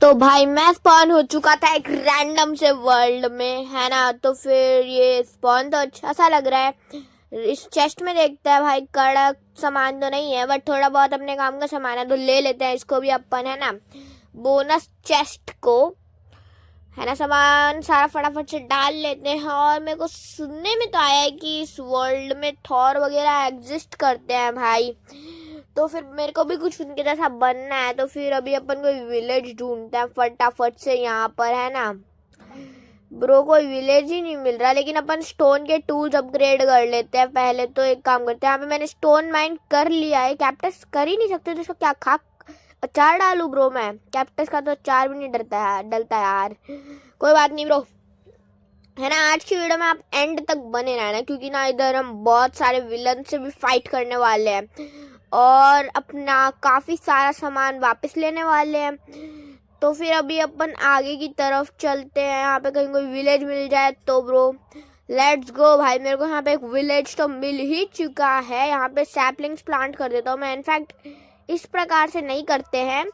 तो भाई मैं स्पॉन हो चुका था एक रैंडम से वर्ल्ड में, है ना। तो फिर ये स्पॉन तो अच्छा सा लग रहा है। इस चेस्ट में देखते हैं भाई, कड़क सामान तो नहीं है बट थोड़ा बहुत अपने काम का सामान है, तो ले लेते हैं इसको भी अपन, है ना। बोनस चेस्ट को, है ना, सामान सारा फटाफट से डाल लेते हैं। और मेरे को सुनने में तो आया है कि इस वर्ल्ड में थॉर वगैरह एग्जिस्ट करते हैं भाई। तो फिर मेरे को भी कुछ उनके जैसा बनना है। तो फिर अभी अपन कोई विलेज ढूंढते हैं फटाफट से यहाँ पर, है ना। ब्रो कोई विलेज ही नहीं मिल रहा, लेकिन अपन स्टोन के टूल्स अपग्रेड कर लेते हैं पहले। तो एक काम करते हैं, यहाँ पे मैंने स्टोन माइन कर लिया है। कैप्टस कर ही नहीं सकते तो इसको क्या खा अचार डालूं ब्रो? मैं कैप्टस का तो अचार भी नहीं डलता यार। कोई बात नहीं ब्रो, है ना। आज की वीडियो में आप एंड तक बने रहना, क्योंकि ना इधर हम बहुत सारे विलन से भी फाइट करने वाले हैं और अपना काफ़ी सारा सामान वापस लेने वाले हैं। तो फिर अभी अपन आगे की तरफ चलते हैं। यहाँ पे कहीं कोई विलेज मिल जाए तो ब्रो लेट्स गो भाई। मेरे को यहाँ पे एक विलेज तो मिल ही चुका है। यहाँ पे सैपलिंग्स प्लांट कर देता हूँ मैं। इनफैक्ट इस प्रकार से नहीं करते हैं,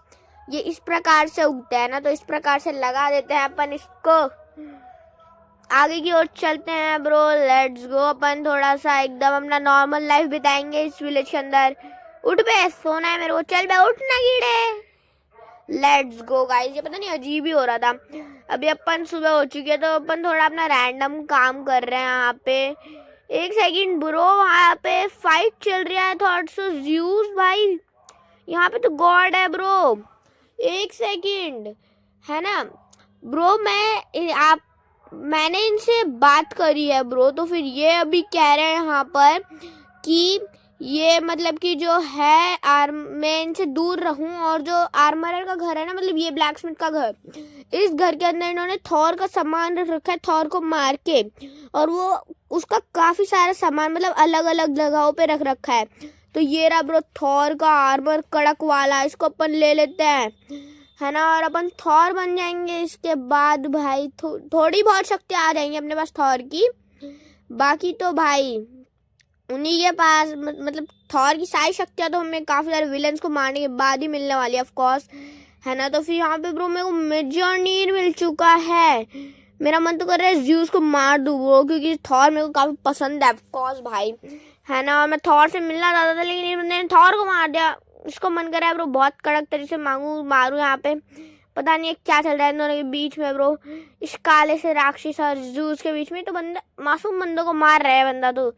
ये इस प्रकार से उगता है ना, तो इस प्रकार से लगा देते हैं अपन इसको। आगे की ओर चलते हैं ब्रो, लेट्स गो। अपन थोड़ा सा एकदम अपना नॉर्मल लाइफ बिताएंगे इस विलेज के अंदर। उठ बे, सोना है मेरे को, चल बे उठ ना कीड़े। Let's go guys. ये पता नहीं अजीब ही हो रहा था। अभी अपन सुबह हो चुकी है, तो अपन थोड़ा अपना रैंडम काम कर रहे हैं यहाँ पे। एक सेकंड ब्रो, वहाँ पे फाइट चल रही है थॉट्स ज़्यूस भाई। यहाँ पे तो गॉड है ब्रो। एक सेकंड, है ना ब्रो। मैंने इनसे बात करी है ब्रो। तो फिर ये अभी कह रहे हैं यहाँ पर कि ये मतलब कि जो है मैं इनसे दूर रहूं। और जो आर्मरर का घर है ना, मतलब ये ब्लैकस्मिथ का घर, इस घर के अंदर इन्होंने थॉर का सामान रख रखा है, थॉर को मार के। और वो उसका काफ़ी सारा सामान मतलब अलग अलग जगहों पे रख रखा है। तो ये रहा ब्रो थॉर का आर्मर कड़क वाला, इसको अपन ले लेते हैं, है ना। और अपन थॉर बन जाएंगे इसके बाद भाई। थोड़ी बहुत शक्ति आ जाएंगी अपने पास थॉर की। बाकी तो भाई उन्हीं के पास मतलब थॉर की सारी शक्तियाँ तो हमें काफ़ी सारे विलेंस को मारने के बाद ही मिलने वाली है ऑफ कोर्स, है ना। तो फिर यहाँ पे ब्रो मेरे को मिजोनीर मिल चुका है। मेरा मन तो कर रहा है ज़्यूस को मार दूँ ब्रो, क्योंकि थॉर मेरे को काफ़ी पसंद है ऑफ कोर्स भाई, है ना। और मैं थॉर से मिलना चाहता था, लेकिन ये बंदे ने थॉर को मार दिया। इसको मन कर रहा है ब्रो बहुत कड़क तरीके से मारूँ यहाँ पे। पता नहीं क्या चल रहा है इन दोनों के बीच में ब्रो, इस काले से राक्षस और ज़्यूस के बीच में। तो बंदा मासूम बंदों को मार रहा है बंदा। तो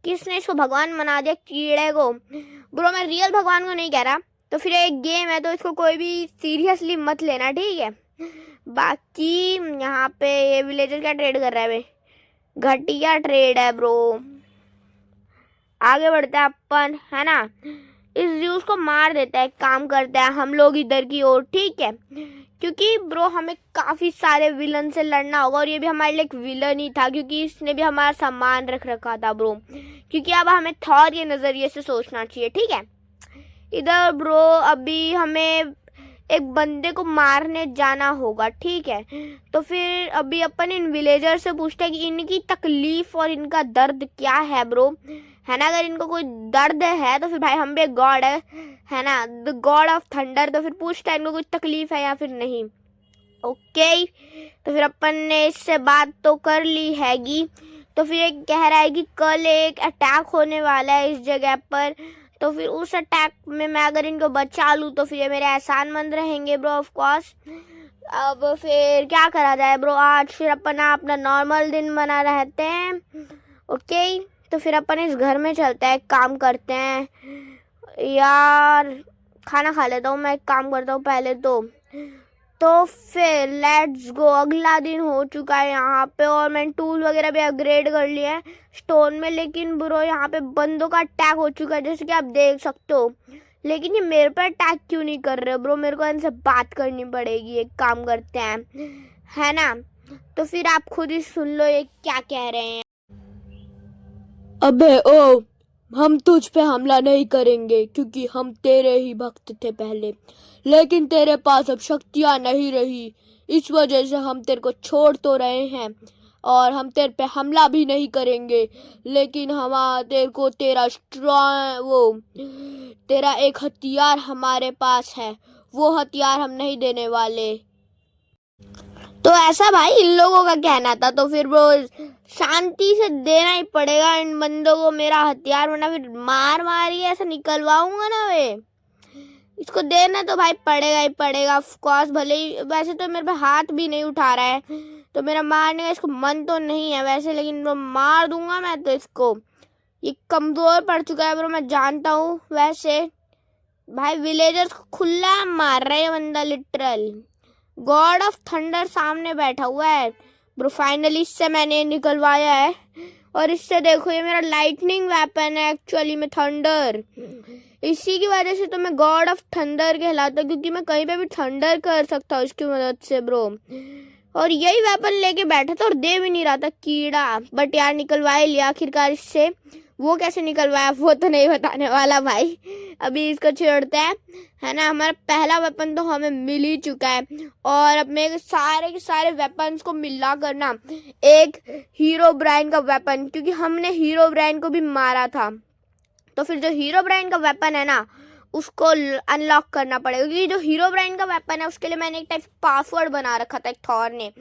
किसने इसको भगवान बना दिया कीड़े को? ब्रो मैं रियल भगवान को नहीं कह रहा। तो फिर एक गेम है, तो इसको कोई भी सीरियसली मत लेना, ठीक है। बाकी यहाँ पे ये विलेजर क्या ट्रेड कर रहा है भाई? घटिया ट्रेड है ब्रो। आगे बढ़ते हैं अपन, है ना। इस ज़्यूस को मार देता है, काम करते हैं हम लोग इधर की ओर, ठीक है। क्योंकि ब्रो हमें काफ़ी सारे विलन से लड़ना होगा, और ये भी हमारे लिए एक विलन ही था, क्योंकि इसने भी हमारा सामान रख रखा था ब्रो। क्योंकि अब हमें थॉर के नज़रिए से सोचना चाहिए, ठीक है। इधर ब्रो अभी हमें एक बंदे को मारने जाना होगा, ठीक है। तो फिर अभी अपन इन विलेजर से पूछते हैं कि इनकी तकलीफ और इनका दर्द क्या है ब्रो, है ना। अगर इनको कोई दर्द है तो फिर भाई हम भी एक गॉड है ना, द गॉड ऑफ थंडर। तो फिर पूछते हैं इनको कुछ तकलीफ है या फिर नहीं। ओके, तो फिर अपन ने इससे बात तो कर ली हैगी। तो फिर एक कह रहा है कि कल एक अटैक होने वाला है इस जगह पर। तो फिर उस अटैक में मैं अगर इनको बचा लूँ तो फिर ये मेरे एहसानमंद रहेंगे ब्रो ऑफ कोर्स। अब फिर क्या करा जाए ब्रो, आज फिर अपना नॉर्मल दिन बना रहते हैं। ओके, तो फिर अपन इस घर में चलते हैं, काम करते हैं यार। खाना खा लेता हूँ मैं, एक काम करता हूँ पहले तो फिर लेट्स गो। अगला दिन हो चुका है यहाँ पे, और मैंने टूल वगैरह भी अपग्रेड कर लिए हैं स्टोन में। लेकिन ब्रो यहाँ पे बंदों का अटैक हो चुका है, जैसे कि आप देख सकते हो। लेकिन ये मेरे पर अटैक क्यों नहीं कर रहे ब्रो? मेरे को इनसे बात करनी पड़ेगी। एक काम करते हैं, है ना। तो फिर आप खुद ही सुन लो ये क्या कह रहे हैं। अबे ओ, हम तुझ पे हमला नहीं करेंगे क्योंकि हम तेरे ही भक्त थे पहले, लेकिन तेरे पास अब शक्तियाँ नहीं रही। इस वजह से हम तेरे को छोड़ तो रहे हैं और हम तेरे पे हमला भी नहीं करेंगे। लेकिन हम तेरे को तेरा एक हथियार हमारे पास है, वो हथियार हम नहीं देने वाले। तो ऐसा भाई इन लोगों का कहना था, तो फिर वो शांति से देना ही पड़ेगा इन बंदों को मेरा हथियार, वरना फिर मार मारी ऐसा निकलवाऊंगा ना वे। इसको देना तो भाई पड़ेगा ही पड़ेगा ऑफ कोर्स, भले ही वैसे तो मेरे पे हाथ भी नहीं उठा रहा है, तो मेरा मारने का इसको मन तो नहीं है वैसे, लेकिन वो मार दूंगा मैं तो इसको। ये कमज़ोर पड़ चुका है ब्रो, मैं जानता हूँ। वैसे भाई विलेजर्स को खुला मार रहा है ये बंदा, लिटरल गॉड ऑफ थंडर सामने बैठा हुआ है ब्रो। फाइनली इससे मैंने निकलवाया है, और इससे देखो ये मेरा लाइटनिंग वेपन है एक्चुअली में, थंडर। इसी की वजह से तो मैं गॉड ऑफ थंडर कहलाता, क्योंकि मैं कहीं पे भी थंडर कर सकता हूँ इसकी मदद से ब्रो। और यही वेपन लेके बैठा था और दे भी नहीं रहा था कीड़ा, बट यार निकलवा ही लिया आखिरकार इससे। वो कैसे निकलवाया वो तो नहीं बताने वाला भाई, अभी इसको छोड़ते हैं, है ना। हमारा पहला वेपन तो हमें मिल ही चुका है, और अब मेरे सारे के सारे वेपन्स को मिला करना एक हीरो ब्राइन का वेपन, क्योंकि हमने हीरो ब्राइन को भी मारा था। तो फिर जो हीरो ब्राइन का वेपन है ना उसको अनलॉक करना पड़ेगा, क्योंकि जो हीरो ब्राइन का वेपन है उसके लिए मैंने एक टाइप पासवर्ड बना रखा था एक थॉर ने।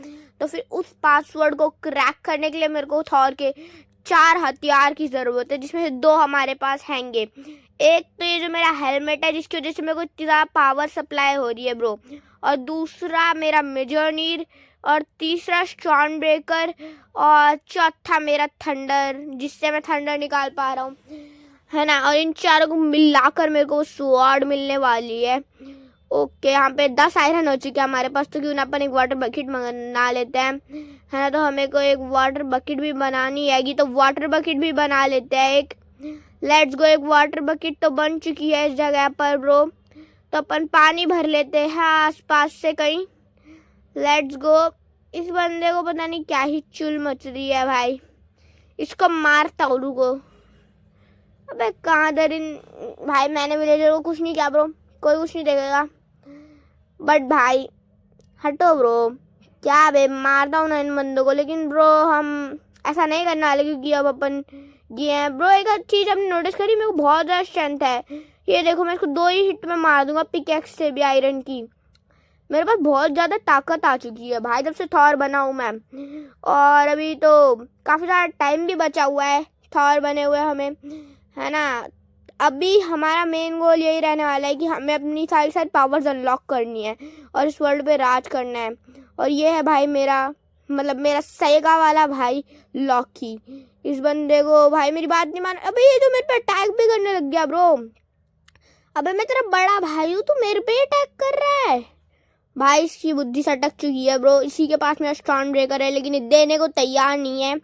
तो फिर उस पासवर्ड को क्रैक करने के लिए मेरे को थॉर के 4 हथियार की ज़रूरत है, जिसमें से 2 हमारे पास हैंगे। एक तो ये जो मेरा हेलमेट है जिसकी वजह से मेरे को इतनी ज़्यादा पावर सप्लाई हो रही है ब्रो, और दूसरा मेरा मिजर्नीर, और तीसरा स्टॉर्म ब्रेकर, और चौथा मेरा थंडर जिससे मैं थंडर निकाल पा रहा हूँ, है ना। और इन चारों को मिलाकर मेरे को स्वॉर्ड मिलने वाली है। ओके, यहाँ पे 10 आयरन हो चुके हैं हमारे पास, तो क्यों ना अपन एक वाटर बकेट बना लेते हैं, है ना। तो हमें को एक वाटर बकेट भी बनानी आएगी, तो वाटर बकेट भी बना लेते हैं एक। लेट्स गो, एक वाटर बकेट तो बन चुकी है इस जगह पर ब्रो। तो अपन पानी भर लेते हैं आसपास से कहीं। लेट्स गो, इस बंदे को पता नहीं क्या ही चुल मच रही है भाई, इसको मारता हूँ, रुको। अबे कहाँ दरिन भाई, मैंने विलेजर को कुछ नहीं किया ब्रो, कोई कुछ नहीं देखेगा, बट भाई हटो ब्रो। क्या बे, मारता हूँ ना इन बंदों को, लेकिन ब्रो हम ऐसा नहीं करने वाले, क्योंकि अब अपन ये हैं ब्रो। एक चीज़ आपने नोटिस करी, मेरे को बहुत ज़्यादा स्ट्रेंथ है, ये देखो मैं इसको 2 ही हिट में मार दूंगा पिकैक्स से भी आयरन की। मेरे पास बहुत ज़्यादा ताकत आ चुकी है भाई जब से थॉर बना हूँ मैं, और अभी तो काफ़ी ज़्यादा टाइम भी बचा हुआ है थॉर बने हुए हमें, है ना। अभी हमारा मेन गोल यही रहने वाला है कि हमें अपनी सारी पावर्स अनलॉक करनी है और इस वर्ल्ड पे राज करना है। और ये है भाई मेरा, मतलब मेरा सेगा वाला भाई लॉकी। इस बंदे को भाई मेरी बात नहीं मान, अबे ये जो मेरे पे अटैक भी करने लग गया ब्रो। अबे मैं तेरा बड़ा भाई हूँ, तू मेरे पे अटैक कर रहा है भाई। इसकी बुद्धि सटक चुकी है ब्रो। इसी के पास मेरा स्टॉर्म ब्रेकर है, लेकिन ये देने को तैयार नहीं है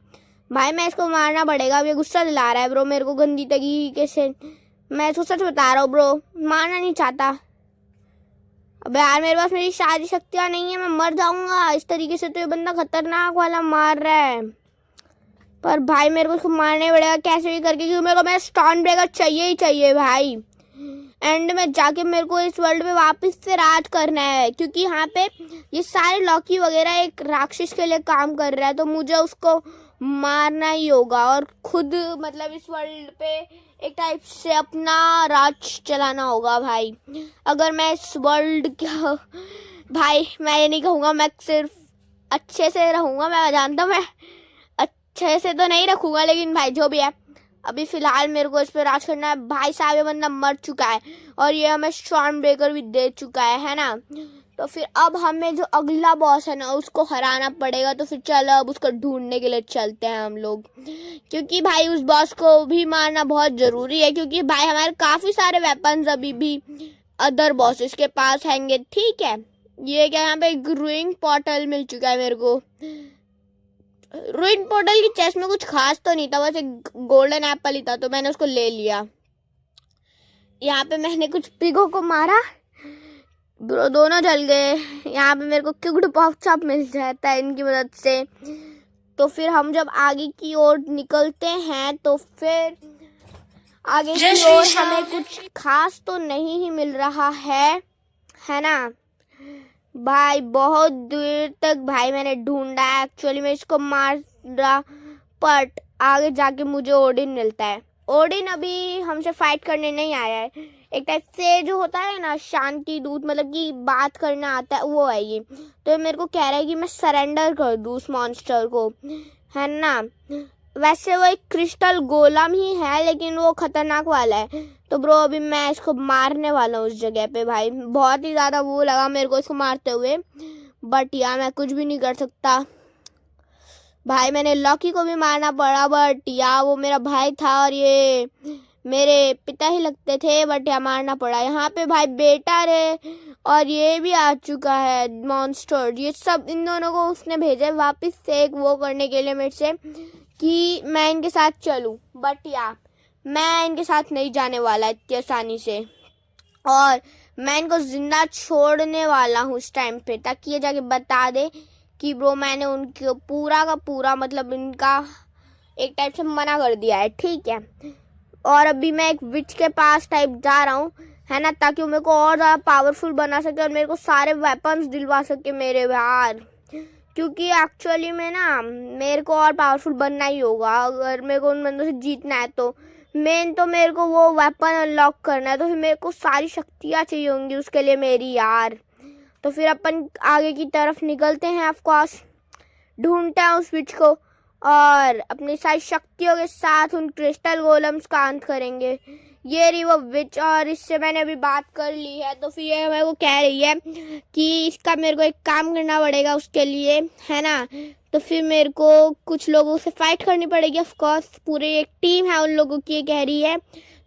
भाई। मैं इसको मारना पड़ेगा, अब ये गुस्सा दिला रहा है ब्रो मेरे को गंदी तरीके से। मैं इसको सच बता रहा हूँ ब्रो, मारना नहीं चाहता। अबे यार मेरे पास मेरी सारी शक्तियाँ नहीं है, मैं मर जाऊंगा इस तरीके से। तो ये बंदा खतरनाक वाला मार रहा है, पर भाई मेरे को इसको मारने पड़ेगा कैसे भी करके, क्योंकि मेरे को मेरा स्टॉर्म ब्रेकर चाहिए ही चाहिए भाई। एंड में जाके मेरे को इस वर्ल्ड पे वापस से राज करना है, क्योंकि यहाँ पे ये सारे लॉकी वगैरह एक राक्षस के लिए काम कर रहा है, तो मुझे उसको मारना ही होगा और खुद मतलब इस वर्ल्ड पे एक टाइप से अपना राज चलाना होगा भाई। अगर मैं इस वर्ल्ड का भाई, मैं ये नहीं कहूँगा मैं सिर्फ अच्छे से रहूँगा, मैं जानता हूँ मैं अच्छे से तो नहीं रखूँगा, लेकिन भाई जो भी है अभी फ़िलहाल मेरे को इस पर राज करना है। भाई साहब ये बंदा मर चुका है और ये हमें स्टॉर्म ब्रेकर भी दे चुका है ना। तो फिर अब हमें जो अगला बॉस है ना उसको हराना पड़ेगा। तो फिर चलो अब उसको ढूंढने के लिए चलते हैं हम लोग, क्योंकि भाई उस बॉस को भी मारना बहुत ज़रूरी है, क्योंकि भाई हमारे काफ़ी सारे वेपन्स अभी भी अदर बॉसेस के पास हैंगे। ठीक है, ये क्या यहाँ पे एक रूइंग पोर्टल मिल चुका है मेरे को। रूइंग पोर्टल की चेस्ट में कुछ खास तो नहीं था, बस एक गोल्डन एप्पल ही था, तो मैंने उसको ले लिया। यहाँ पे मैंने कुछ पिगों को मारा ब्रो, दोनों जल गए। यहाँ पे मेरे को क्यूट पॉप चॉप मिल जाता है इनकी मदद से। तो फिर हम जब आगे की ओर निकलते हैं तो फिर आगे की ओर हमें कुछ खास तो नहीं ही मिल रहा है ना भाई। बहुत देर तक भाई मैंने ढूंढा है, एक्चुअली मैं इसको मारा, बट आगे जाके मुझे ओडिन मिलता है। ओडिन अभी हमसे फाइट करने नहीं आया है, एक टाइप से जो होता है ना शांति दूत, मतलब कि बात करना आता है, वो है ये। तो मेरे को कह रहा है कि मैं सरेंडर कर दूँ उस मॉन्स्टर को, है ना। वैसे वो एक क्रिस्टल गोलम ही है, लेकिन वो खतरनाक वाला है। तो ब्रो अभी मैं इसको मारने वाला हूँ उस जगह पे। भाई बहुत ही ज़्यादा वो लगा मेरे को इसको मारते हुए, बट यार मैं कुछ भी नहीं कर सकता। भाई मैंने लॉकी को भी मारना पड़ा, बट यार वो मेरा भाई था और ये मेरे पिता ही लगते थे, बट यार मारना पड़ा। यहाँ पे भाई बेटा रे और ये भी आ चुका है मॉन्स्टर। ये सब इन दोनों को उसने भेजा वापस से एक वो करने के लिए मेरे से कि मैं इनके साथ चलूं, बट यार मैं इनके साथ नहीं जाने वाला इतनी आसानी से, और मैं इनको जिंदा छोड़ने वाला हूँ उस टाइम पे, ताकि ये जाके बता दे कि ब्रो मैंने उनको पूरा का पूरा मतलब इनका एक टाइप से मना कर दिया है, ठीक है। और अभी मैं एक विच के पास टाइप जा रहा हूँ, है ना, ताकि वो मेरे को और ज़्यादा पावरफुल बना सके और मेरे को सारे वेपन्स दिलवा सके मेरे बाहर। क्योंकि एक्चुअली में ना मेरे को और पावरफुल बनना ही होगा अगर मेरे को उन बंदों से जीतना है। तो मेन तो मेरे को वो वेपन अनलॉक करना है, तो फिर मेरे को सारी शक्तियाँ चाहिए होंगी उसके लिए मेरी यार। तो फिर अपन आगे की तरफ निकलते हैं, ऑफकोर्स ढूंढते हैं उस विच को और अपनी सारी शक्तियों के साथ उन क्रिस्टल गोलम्स का अंत करेंगे। ये रही वो विच, और इससे मैंने अभी बात कर ली है। तो फिर ये मेरे को कह रही है कि इसका मेरे को एक काम करना पड़ेगा उसके लिए, है ना। तो फिर मेरे को कुछ लोगों से फाइट करनी पड़ेगी, ऑफकोर्स पूरे एक टीम है उन लोगों की, ये कह रही है,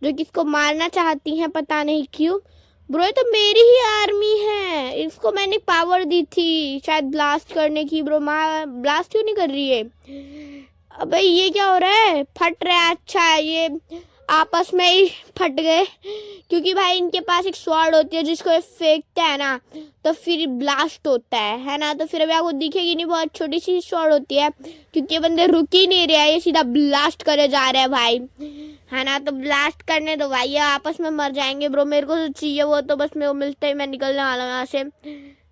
जो किसको मारना चाहती हैं पता नहीं क्यों। ब्रो ये तो मेरी ही आर्मी है, इसको मैंने पावर दी थी शायद ब्लास्ट करने की। ब्रो ब्लास्ट क्यों नहीं कर रही है? अबे ये क्या हो रहा है? फट रहा है। अच्छा ये आपस में ही फट गए, क्योंकि भाई इनके पास एक स्वॉर्ड होती है जिसको ये फेंकता है ना तो फिर ब्लास्ट होता है ना। तो फिर अभी आपको दिखेगी नहीं, बहुत छोटी सी स्वॉर्ड होती है, क्योंकि ये बंदे रुक ही नहीं रहे हैं, ये सीधा ब्लास्ट करे जा रहे हैं भाई, है ना। तो ब्लास्ट करने दो भाई, ये आपस में मर जाएंगे। ब्रो मेरे को जो चाहिए वो तो बस मेरे को मिलते ही मैं निकलने वाला हूँ यहाँ से,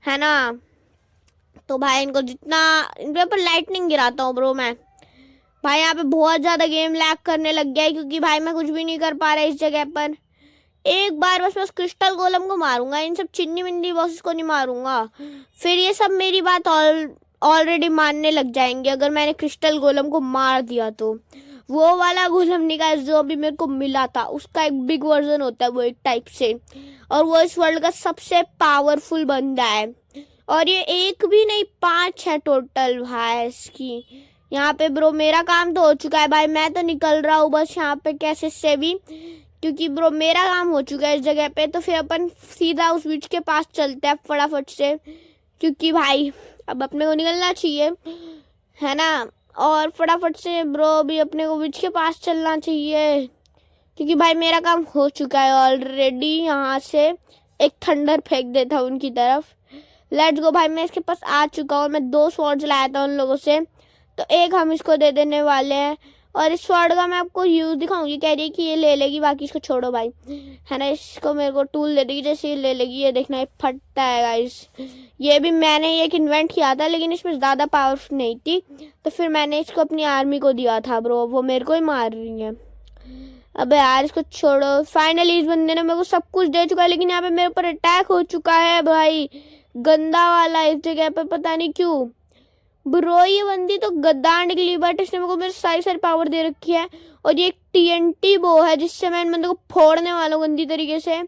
है ना। तो भाई इनको जितना इनके ऊपर लाइटनिंग गिराता हूँ ब्रो मैं। भाई यहाँ पे बहुत ज़्यादा गेम लैग करने लग गया है, क्योंकि भाई मैं कुछ भी नहीं कर पा रहा इस जगह पर। एक बार बस मैं उस क्रिस्टल गोलम को मारूंगा, इन सब चिन्नी मिन्नी बॉसेस को नहीं मारूंगा। फिर ये सब मेरी बात ऑलरेडी मानने लग जाएंगे अगर मैंने क्रिस्टल गोलम को मार दिया तो। वो वाला गोलम निकाल जो अभी मेरे को मिला था, उसका एक बिग वर्जन होता है वो एक टाइप से, और वो इस वर्ल्ड का सबसे पावरफुल बंदा है। और ये एक भी नहीं 5 है टोटल भाई इसकी। यहाँ पे ब्रो मेरा काम तो हो चुका है भाई, मैं तो निकल रहा हूँ बस यहाँ पे कैसे से भी, क्योंकि ब्रो मेरा काम हो चुका है इस जगह पे। तो फिर अपन सीधा उस विच के पास चलते हैं फटाफट से, क्योंकि भाई अब अपने को निकलना चाहिए, है ना। और फटाफट से ब्रो भी अपने को विच के पास चलना चाहिए, क्योंकि भाई मेरा काम हो चुका है ऑलरेडी। यहाँ से एक थंडर फेंक देता हूँ उनकी तरफ। लेट्स गो भाई, मैं इसके पास आ चुका हूँ। मैं 2 स्वॉर्ड लाया था उन लोगों से, तो एक हम इसको दे देने वाले हैं। और इस स्वॉर्ड का मैं आपको यूज़ दिखाऊंगी, कह रही है कि ये ले लेगी, बाकी इसको छोड़ो भाई, है ना। इसको मेरे को टूल दे देगी, जैसे ये ले लेगी, ये देखना ये फटता है गाइस। ये भी मैंने एक इन्वेंट किया था, लेकिन इसमें ज़्यादा पावरफुल नहीं थी, तो फिर मैंने इसको अपनी आर्मी को दिया था। ब्रो वो मेरे को ही मार रही है। अबे यार इसको छोड़ो। फाइनली इस बंदे ने मेरे को सब कुछ दे चुका है, लेकिन यहाँ पे मेरे ऊपर अटैक हो चुका है भाई, गंदा वाला, इस जगह पे पता नहीं क्यों। ब्रो ये बंदी तो गद्दार निकली, बट इसने मेरे को मेरे सारी पावर दे रखी है। और ये एक TNT बो है जिससे मैं इन बंदों को फोड़ने वाला हूँ गंदी तरीके से।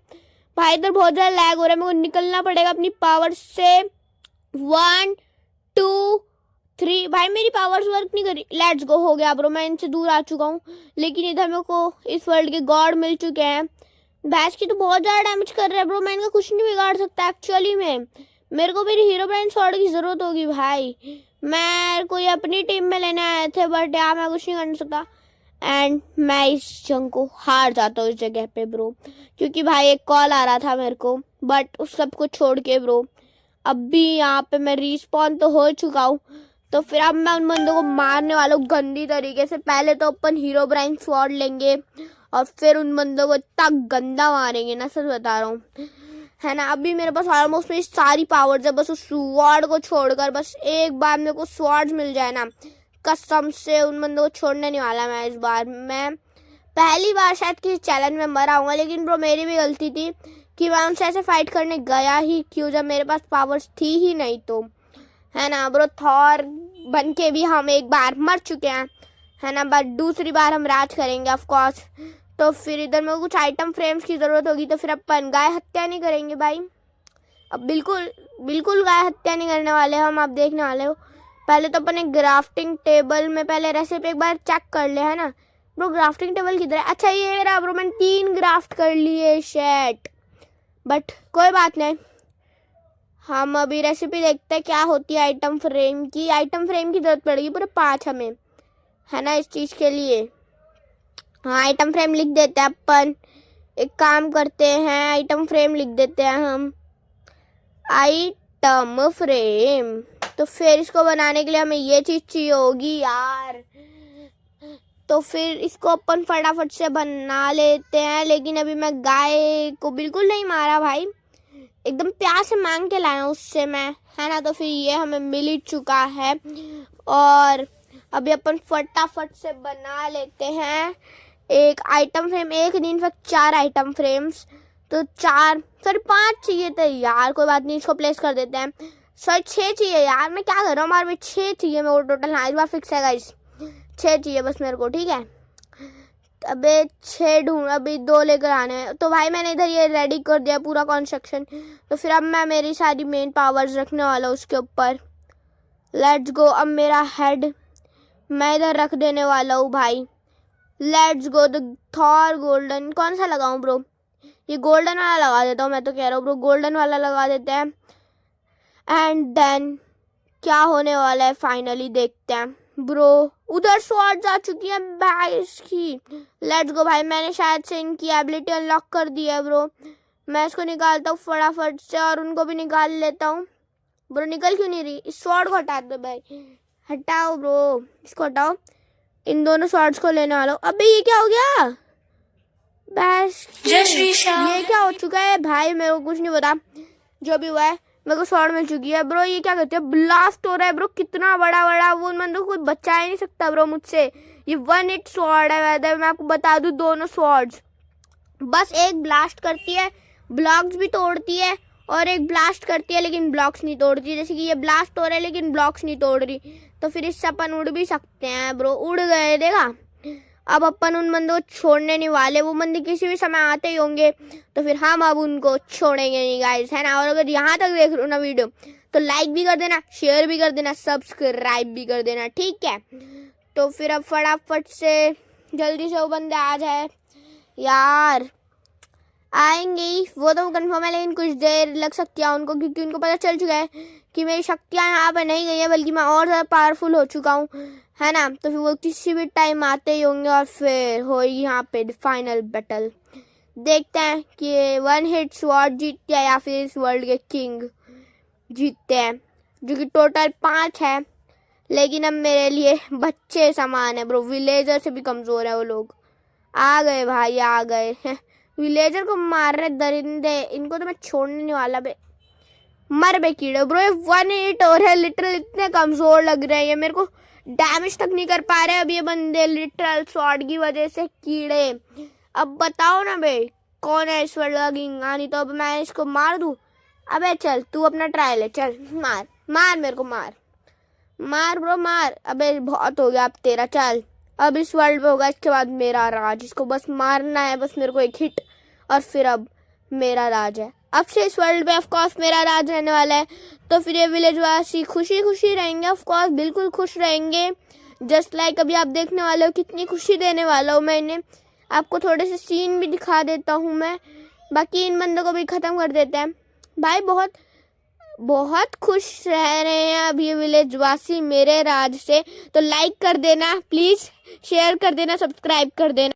भाई इधर बहुत ज़्यादा लैग हो रहा है, मेरे को निकलना पड़ेगा अपनी पावर से। 1 2 3 भाई मेरी पावर्स वर्क नहीं करी। लेट्स गो, हो गया ब्रो, मैं इनसे दूर आ चुका हूँ। लेकिन इधर मेरे को इस वर्ल्ड के गॉड मिल चुके हैं। भैंस की तो बहुत ज़्यादा डैमेज कर रहा है ब्रो, मैं इनका कुछ नहीं बिगाड़ सकता एक्चुअली में। मेरे को मेरी हीरो ब्रांड स्वॉर्ड की ज़रूरत होगी भाई, मैं कोई अपनी टीम में लेने आए थे, बट यार मैं कुछ नहीं कर सकता। एंड मैं इस जंग को हार जाता हूँ इस जगह पे ब्रो, क्योंकि भाई एक कॉल आ रहा था मेरे को, बट उस सब को छोड़ के ब्रो अब भी यहाँ पे मैं रिस्पॉन तो हो चुका हूँ। तो फिर अब मैं उन बंदों को मारने वाला हूँ गंदी तरीके से। पहले तो अपन हीरो ब्रांड स्वॉर्ड लेंगे और फिर उन बंदों को इतना गंदा मारेंगे ना, सच बता रहा हूँ, है ना। अभी मेरे पास ऑलमोस्ट मेरी सारी पावर्स है, बस उस स्वॉर्ड को छोड़कर। बस एक बार मेरे को स्वॉर्ड्स मिल जाए ना, कसम से उन बंदों को छोड़ने नहीं वाला मैं इस बार। मैं पहली बार शायद किसी चैलेंज में मरा हूँ, लेकिन ब्रो मेरी भी गलती थी कि मैं उनसे ऐसे फाइट करने गया ही क्यों जब मेरे पास पावर्स थी ही नहीं। तो है ना ब्रो, थॉर बन के भी हम एक बार मर चुके हैं, है ना, बट दूसरी बार हम राज करेंगे ऑफ कोर्स। तो फिर इधर मेरे को कुछ आइटम फ्रेम्स की ज़रूरत होगी, तो फिर अपन गाय हत्या नहीं करेंगे भाई, अब बिल्कुल गाय हत्या नहीं करने वाले हम, आप देखने वाले हो। पहले तो अपन एक ग्राफ्टिंग टेबल में पहले रेसिपी एक बार चेक कर ले, है ना ब्रो। ग्राफ्टिंग टेबल किधर है? अच्छा ये रहा ब्रो, मैंने 3 ग्राफ्ट कर लिए शेट, बट कोई बात नहीं। हम अभी रेसिपी देखते हैं क्या होती है आइटम फ्रेम की। आइटम फ्रेम की ज़रूरत पड़ेगी पूरे 5 हमें, है ना, इस चीज़ के लिए। हाँ आइटम फ्रेम लिख देते हैं अपन, एक काम करते हैं आइटम फ्रेम लिख देते हैं हम, आइटम फ्रेम। तो फिर इसको बनाने के लिए हमें ये चीज़ चाहिए होगी यार, तो फिर इसको अपन फटाफट से बना लेते हैं। लेकिन अभी मैं गाय को बिल्कुल नहीं मारा भाई, एकदम प्यार से मांग के लाया उससे मैं, है ना। तो फिर ये हमें मिल ही चुका है और अभी अपन फटाफट से बना लेते हैं एक आइटम फ्रेम। एक दिन तक 4 आइटम फ्रेम्स, तो 5 चाहिए थे यार, कोई बात नहीं, इसको प्लेस कर देते हैं। 6 चाहिए यार, मैं क्या कर रहा हूँ, हमारे 6 चाहिए मेरे को टोटल। हाँ इस बार फिक्स है गाइस, 6 चाहिए बस मेरे को, ठीक है। अबे 6 ढूंढ, अभी 2 लेकर आने हैं। तो भाई मैंने इधर ये रेडी कर दिया पूरा कंस्ट्रक्शन, तो फिर अब मैं मेरी सारी मेन पावर्स रखने वाला हूँ उसके ऊपर। लेट्स गो, अब मेरा हेड मैं इधर रख देने वाला हूँ भाई। Let's go, the Thor golden कौन सा लगाऊं ब्रो? ये गोल्डन वाला लगा देता हूँ, मैं तो कह रहा हूँ ब्रो गोल्डन वाला लगा देते हैं। एंड देन क्या होने वाला है फाइनली देखते हैं ब्रो। उधर स्वॉर्ड्स आ चुकी है बाइस की। लेट्स गो भाई, मैंने शायद से इनकी एबिलिटी अनलॉक कर दी है ब्रो। मैं इसको निकालता हूँ फटाफट से और उनको भी निकाल लेता हूँ। ब्रो निकल क्यों नहीं रही? इस स्वॉर्ड को हटा दो भाई, हटाओ ब्रो, इसको हटाओ। इन दोनों स्वॉर्ड्स को लेने वाला हूँ। अबे ये क्या हो गया? बस ये क्या हो चुका है भाई, मेरे को कुछ नहीं पता, जो भी हुआ है मेरे को स्वॉर्ड मिल चुकी है ब्रो। ये क्या कहते हैं, ब्लास्ट हो रहा है ब्रो, कितना बड़ा वो मतलब कोई बचा ही नहीं सकता ब्रो मुझसे। ये 1 हिट स्वॉर्ड है वैसे, मैं आपको बता दूं, दोनों स्वॉर्ड्स बस एक ब्लास्ट करती है, ब्लॉक्स भी तोड़ती है, और एक ब्लास्ट करती है लेकिन ब्लॉक्स नहीं तोड़ती। जैसे कि ये ब्लास्ट हो रहा है लेकिन ब्लॉक्स नहीं तोड़ रही, तो फिर इससे अपन उड़ भी सकते हैं ब्रो। उड़ गए, देखा। अब अपन उन बंदों को छोड़ने नहीं वाले, वो बंदे किसी भी समय आते ही होंगे, तो फिर हम अब उनको छोड़ेंगे नहीं गाइस, है ना। और अगर यहाँ तक देख रहे हो ना वीडियो, तो लाइक भी कर देना, शेयर भी कर देना, सब्सक्राइब भी कर देना, ठीक है। तो फिर अब फटाफट से जल्दी से वो बंदे आ जाए यार, आएंगे ही वो तो कंफर्म है, लेकिन कुछ देर लग सकती है उनको, क्योंकि उनको पता चल चुका है कि मेरी शक्तियाँ यहाँ पे नहीं गई है, बल्कि मैं और ज़्यादा पावरफुल हो चुका हूँ, है ना। तो फिर वो किसी भी टाइम आते ही होंगे और फिर होगी यहाँ पे फाइनल बैटल। देखते हैं कि 1 हिट स्वॉर्ड जीतते हैं या फिर इस वर्ल्ड के किंग जीतते हैं, जो कि टोटल 5 है। लेकिन अब मेरे लिए बच्चे समान है ब्रो, विलेजर से भी कमज़ोर है वो लोग। आ गए भाई, आ गए विलेजर को मार रहे दरिंदे, इनको तो मैं छोड़ने नहीं वाला बे। मर बे कीड़े ब्रो, ये 1 हिट और है लिटरल, इतने कमज़ोर लग रहे हैं ये, मेरे को डैमेज तक नहीं कर पा रहे अब ये बंदे लिटरल स्वॉर्ड की वजह से कीड़े। अब बताओ ना बे कौन है इस वर्ल्ड का किंग? नहीं तो अब मैं इसको मार दूँ? अबे चल तू अपना ट्रायल है, चल मार मेरे को, मार ब्रो मार। अबे बहुत हो गया अब तेरा, चल अब इस वर्ल्ड पे होगा इसके बाद मेरा राज, इसको बस मारना है, बस मेरे को 1 हिट और फिर अब मेरा राज है। अब से इस वर्ल्ड पे ऑफकोर्स मेरा राज रहने वाला है, तो फिर ये विलेज वासी खुशी खुशी रहेंगे, ऑफकोर्स बिल्कुल खुश रहेंगे। जस्ट लाइक अभी आप देखने वाले हो कितनी खुशी देने वाला हूँ मैंने आपको। थोड़े से सीन भी दिखा देता हूँ मैं, बाकी इन बंदों को भी ख़त्म कर देते हैं भाई। बहुत खुश रह रहे हैं अब ये विलेज वासी मेरे राज से। तो लाइक कर देना प्लीज़, शेयर कर देना, सब्सक्राइब कर देना।